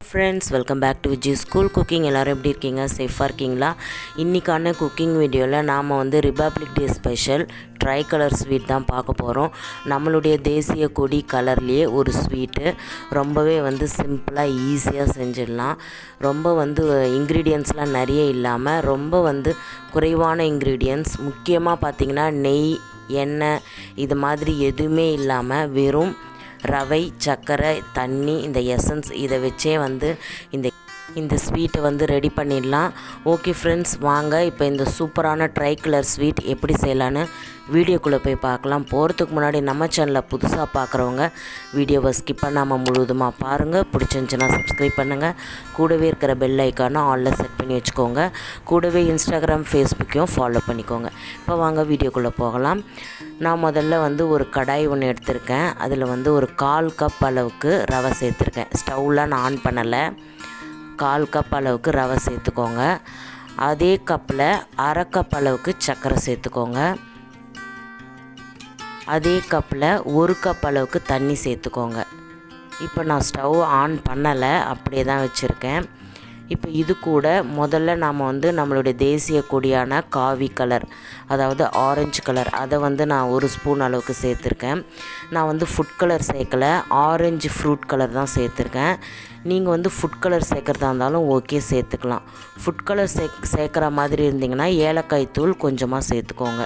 Friends, welcome back to Viji school cooking. எல்லோரும் எப்படி இருக்கீங்க? சேஃபாக இருக்கீங்களா? இன்றைக்கான குக்கிங் வீடியோவில் நாம் வந்து republic day special try colour sweet தான் பார்க்க போகிறோம். நம்மளுடைய தேசிய கொடி கலர்லேயே ஒரு ஸ்வீட்டு ரொம்பவே வந்து சிம்பிளாக ஈஸியாக செஞ்சிடலாம். ரொம்ப வந்து இன்க்ரீடியன்ட்ஸ்லாம் நிறைய இல்லாமல் ரொம்ப வந்து குறைவான இன்க்ரீடியன்ட்ஸ், முக்கியமாக பார்த்திங்கன்னா நெய், எண்ணெய் இது மாதிரி எதுவுமே இல்லாமல் வெறும் ரவை, சர்க்கரை, தண்ணி, இந்த எசன்ஸ் இதை வச்சே வந்து இந்த ஸ்வீட்டை வந்து ரெடி பண்ணிடலாம். ஓகே ஃப்ரெண்ட்ஸ், வாங்க இப்போ இந்த சூப்பரான ட்ரை கலர் ஸ்வீட் எப்படி செய்யலான்னு வீடியோக்குள்ளே போய் பார்க்கலாம். போகிறதுக்கு முன்னாடி நம்ம சேனலில் புதுசாக பார்க்குறவங்க வீடியோவை ஸ்கிப் பண்ணாமல் முழுவதுமாக பாருங்கள். பிடிச்சிருந்துச்சின்னா சப்ஸ்கிரைப் பண்ணுங்கள். கூடவே இருக்கிற பெல் ஐக்கானை ஆலில் செட் பண்ணி வச்சுக்கோங்க. கூடவே இன்ஸ்டாகிராம், ஃபேஸ்புக்கையும் ஃபாலோ பண்ணிக்கோங்க. இப்போ வாங்க வீடியோக்குள்ளே போகலாம். நான் முதல்ல வந்து ஒரு கடாய் ஒன்று எடுத்திருக்கேன். அதில் வந்து ஒரு 1/4 கப் அளவுக்கு ரவை சேர்த்துருக்கேன். ஸ்டவ்லாம் நான் ஆன் பண்ணலை. 1/4 கப் அளவுக்கு ரவை சேர்த்துக்கோங்க. அதே கப்பில் 1/2 கப் அளவுக்கு சர்க்கரை சேர்த்துக்கோங்க. அதே கப்பில் 1 கப் அளவுக்கு தண்ணி சேர்த்துக்கோங்க. இப்போ நான் ஸ்டவ் ஆன் பண்ணலை, அப்படியே தான் வச்சுருக்கேன். இப்போ இது கூட முதல்ல நாம் வந்து நம்மளுடைய தேசிய கொடியான காவி கலர், அதாவது ஆரஞ்சு கலர், அதை வந்து நான் 1 ஸ்பூன் அளவுக்கு சேர்த்துருக்கேன். நான் வந்து ஃபுட் கலர் சேர்க்கலை, ஆரஞ்சு ஃப்ரூட் கலர் தான் சேர்த்துருக்கேன். நீங்கள் வந்து ஃபுட் கலர் சேர்க்குறதா இருந்தாலும் ஓகே, சேர்த்துக்கலாம். ஃபுட் கலர் சேர்க்குற மாதிரி இருந்திங்கன்னா ஏலக்காய் தூள் கொஞ்சமாக சேர்த்துக்கோங்க.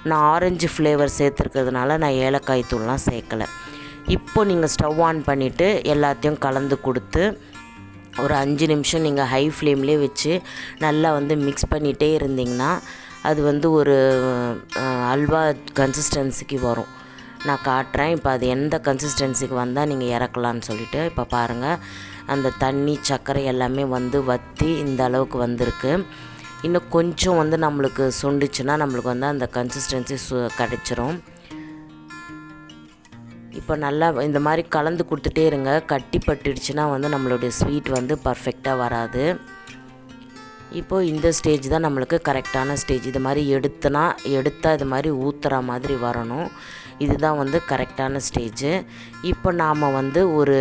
நான் ஆரஞ்சு ஃப்ளேவர் சேர்த்துருக்கிறதுனால நான் ஏலக்காய் தூள்லாம் சேர்க்கலை. இப்போ நீங்கள் ஸ்டவ் ஆன் பண்ணிவிட்டு எல்லாத்தையும் கலந்து கொடுத்து ஒரு 5 நிமிஷம் நீங்கள் ஹை ஃப்ளேம்லேயே வச்சு நல்லா வந்து மிக்ஸ் பண்ணிகிட்டே இருந்திங்கன்னா அது வந்து ஒரு அல்வா கன்சிஸ்டன்சிக்கு வரும். நான் காட்டுறேன் இப்போ அது எந்த கன்சிஸ்டன்சிக்கு வந்தால் நீங்கள் இறக்கலான்னு சொல்லிவிட்டு. இப்போ பாருங்கள், அந்த தண்ணி, சர்க்கரை எல்லாமே வந்து வற்றி இந்த அளவுக்கு வந்திருக்கு. இன்னும் கொஞ்சம் வந்து நம்மளுக்கு சுண்டுச்சுன்னா நம்மளுக்கு வந்து அந்த கன்சிஸ்டன்சி கிடச்சிரும். இப்போ நல்லா இந்த மாதிரி கலந்து கொடுத்துட்டே இருங்க. கட்டி பட்டுடுச்சுன்னா வந்து நம்மளுடைய ஸ்வீட் வந்து பர்ஃபெக்டாக வராது. இப்போது இந்த ஸ்டேஜ் தான் நம்மளுக்கு கரெக்டான ஸ்டேஜ். இது மாதிரி எடுத்தால் இது மாதிரி ஊற்றுற மாதிரி வரணும். இதுதான் வந்து கரெக்டான ஸ்டேஜு. இப்போ நாம் வந்து ஒரு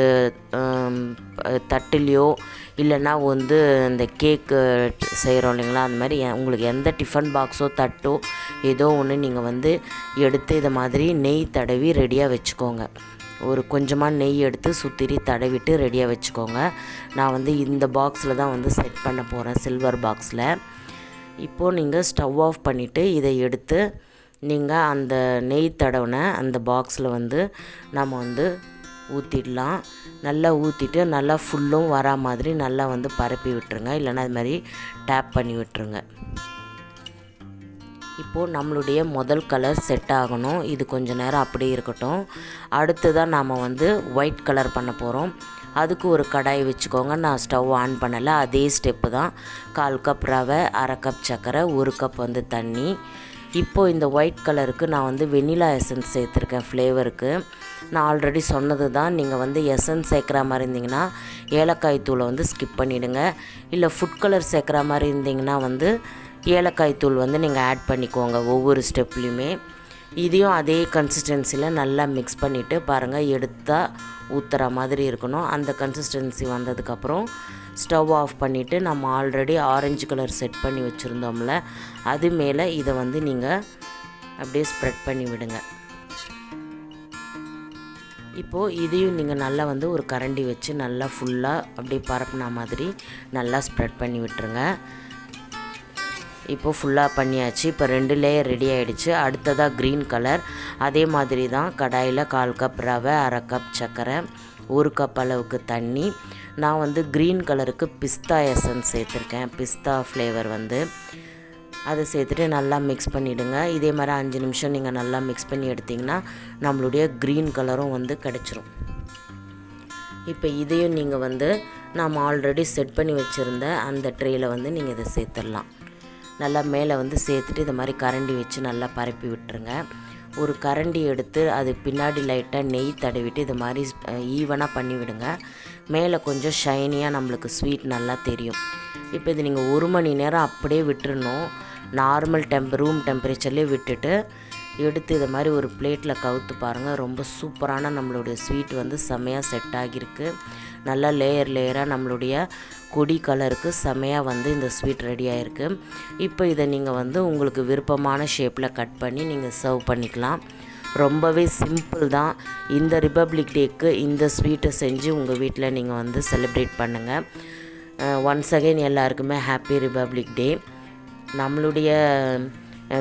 தட்டுலையோ இல்லைன்னா வந்து இந்த கேக்கு செய்கிறோம் இல்லைங்களா, அந்த மாதிரி உங்களுக்கு எந்த டிஃபன் பாக்ஸோ தட்டோ ஏதோ ஒன்று நீங்கள் வந்து எடுத்து இதை மாதிரி நெய் தடவி ரெடியாக வச்சுக்கோங்க. ஒரு கொஞ்சமாக நெய் எடுத்து சுத்திரி தடவிட்டு ரெடியாக வச்சுக்கோங்க. நான் வந்து இந்த பாக்ஸில் தான் வந்து செட் பண்ண போகிறேன், சில்வர் பாக்ஸில். இப்போது நீங்கள் ஸ்டவ் ஆஃப் பண்ணிவிட்டு இதை எடுத்து நீங்கள் அந்த நெய் தடவின அந்த பாக்ஸில் வந்து நம்ம வந்து ஊற்றிடலாம். நல்லா ஊற்றிட்டு நல்லா ஃபுல்லும் வரா மாதிரி நல்லா வந்து பரப்பி விட்டுருங்க, இல்லைன்னா அது மாதிரி டேப் பண்ணி விட்டுருங்க. இப்போது நம்மளுடைய முதல் கலர் செட் ஆகணும். இது கொஞ்சம் நேரம் அப்படியே இருக்கட்டும். அடுத்ததான் நாம் வந்து ஒயிட் கலர் பண்ண போகிறோம். அதுக்கு ஒரு கடாய் வச்சுக்கோங்க. நான் ஸ்டவ் ஆன் பண்ணலை, அதே ஸ்டெப்பு தான். 1/4 கப் ரவை, 1/2 கப் சர்க்கரை, 1 கப் வந்து தண்ணி. இப்போது இந்த ஒயிட் கலருக்கு நான் வந்து வெனிலா எசன்ஸ் சேர்த்துருக்கேன் ஃப்ளேவருக்கு. நான் ஆல்ரெடி சொன்னது தான். நீங்கள் வந்து எசன்ஸ் சேர்க்குற மாதிரி இருந்திங்கன்னா ஏலக்காய் தூளை வந்து ஸ்கிப் பண்ணிவிடுங்க. இல்லை ஃபுட் கலர் சேர்க்குற மாதிரி இருந்திங்கன்னா வந்து ஏலக்காய் தூள் வந்து நீங்கள் ஆட் பண்ணிக்கோங்க ஒவ்வொரு ஸ்டெப்லேயுமே. இதையும் அதே கன்சிஸ்டன்சியில் நல்லா மிக்ஸ் பண்ணிவிட்டு பாருங்கள், எடுத்தால் ஊற்றுற மாதிரி இருக்கணும். அந்த கன்சிஸ்டன்சி வந்ததுக்கப்புறம் ஸ்டவ் ஆஃப் பண்ணிவிட்டு நம்ம ஆல்ரெடி ஆரஞ்சு கலர் செட் பண்ணி வச்சுருந்தோம்ல, அது மேலே இதை வந்து நீங்கள் அப்படியே ஸ்ப்ரெட் பண்ணி விடுங்க. இப்போது இதையும் நீங்கள் நல்லா வந்து ஒரு கரண்டி வச்சு நல்லா ஃபுல்லாக அப்படியே பரப்புன மாதிரி நல்லா ஸ்ப்ரெட் பண்ணி விட்டுருங்க. இப்போது ஃபுல்லாக பண்ணியாச்சு. இப்போ 2 லேயர் ரெடி ஆகிடுச்சு. அடுத்ததாக க்ரீன் கலர். அதே மாதிரி தான் கடாயில் 1/4 கப் ரவை, 1/2 கப் சர்க்கரை, 1 கப் அளவுக்கு தண்ணி. நான் வந்து க்ரீன் கலருக்கு பிஸ்தா எசன்ஸ் சேர்த்துருக்கேன், பிஸ்தா ஃப்ளேவர் வந்து. அதை சேர்த்துட்டு நல்லா மிக்ஸ் பண்ணிவிடுங்க. இதே மாதிரி 5 நிமிஷம் நீங்கள் நல்லா மிக்ஸ் பண்ணி எடுத்திங்கன்னா நம்மளுடைய க்ரீன் கலரும் வந்து கிடச்சிரும். இப்போ இதையும் நீங்கள் வந்து நாம் ஆல்ரெடி செட் பண்ணி வச்சுருந்த அந்த ட்ரேயில் வந்து நீங்கள் இதை சேர்த்துடலாம். நல்லா மேலே வந்து சேர்த்துட்டு இது மாதிரி கரண்டி வச்சு நல்லா பரப்பி விட்டுருங்க. ஒரு கரண்டி எடுத்து அது பின்னாடி லைட்டாக நெய் தடவிட்டு இது மாதிரி ஈவனாக பண்ணி விடுங்க. மேலே கொஞ்சம் ஷைனியாக நம்மளுக்கு ஸ்வீட் நல்லா தெரியும். இப்போ இது நீங்கள் 1 மணி நேரம் அப்படியே விட்டுறணும். நார்மல் ரூம் டெம்பரேச்சர்லேயே விட்டுட்டு எடுத்து இதை மாதிரி ஒரு பிளேட்டில் கவுத்து பாருங்கள். ரொம்ப சூப்பரான நம்மளுடைய ஸ்வீட் வந்து செம்மையாக செட் ஆகியிருக்கு. நல்லா லேயராக நம்மளுடைய கொடி கலருக்கு செம்மையாக வந்து இந்த ஸ்வீட் ரெடி ஆகிருக்கு. இப்போ இதை நீங்கள் வந்து உங்களுக்கு விருப்பமான ஷேப்பில் கட் பண்ணி நீங்கள் சர்வ் பண்ணிக்கலாம். ரொம்பவே சிம்பிள் தான். இந்த ரிபப்ளிக் டேக்கு இந்த ஸ்வீட்டை செஞ்சு உங்கள் வீட்டில் நீங்கள் வந்து செலிப்ரேட் பண்ணுங்கள். ஒன்ஸ் அகெயின் எல்லாருக்குமே ஹாப்பி ரிபப்ளிக் டே. நம்மளுடைய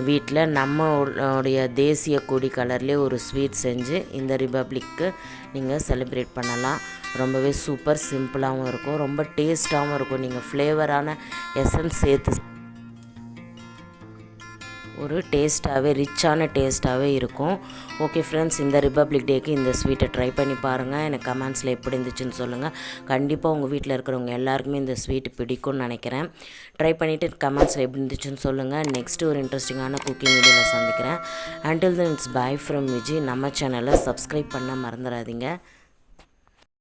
வீட்டில் நம்மளுடைய தேசிய கொடி கலர்லேயே ஒரு ஸ்வீட் செஞ்சு இந்த ரிபப்ளிக்கு நீங்கள் செலிப்ரேட் பண்ணலாம். ரொம்பவே சூப்பர் சிம்பிளாகவும் இருக்கும், ரொம்ப டேஸ்ட்டாகவும் இருக்கும். நீங்கள் ஃப்ளேவரான எசன்ஸ் சேர்த்து ஒரு டேஸ்ட்டாகவே ரிச்சான டேஸ்ட்டாகவே இருக்கும். ஓகே ஃப்ரெண்ட்ஸ், இந்த ரிபப்ளிக் டேக்கு இந்த ஸ்வீட்டை ட்ரை பண்ணி பாருங்கள். எனக்கு கமெண்ட்ஸில் எப்படி இருந்துச்சுன்னு சொல்லுங்கள். கண்டிப்பாக உங்கள் வீட்டில் இருக்கிறவங்க எல்லாருக்குமே இந்த ஸ்வீட் பிடிக்கும்னு நினைக்கிறேன். ட்ரை பண்ணிவிட்டு கமெண்ட்ஸில் எப்படி இருந்துச்சுன்னு சொல்லுங்கள். நெக்ஸ்ட்டு ஒரு இன்ட்ரெஸ்டிங்கான குக்கிங் வீடியோவில் சந்திக்கிறேன். Until then it's by from Viji. நம்ம சேனலை சப்ஸ்கிரைப் பண்ண மறந்துடாதீங்க.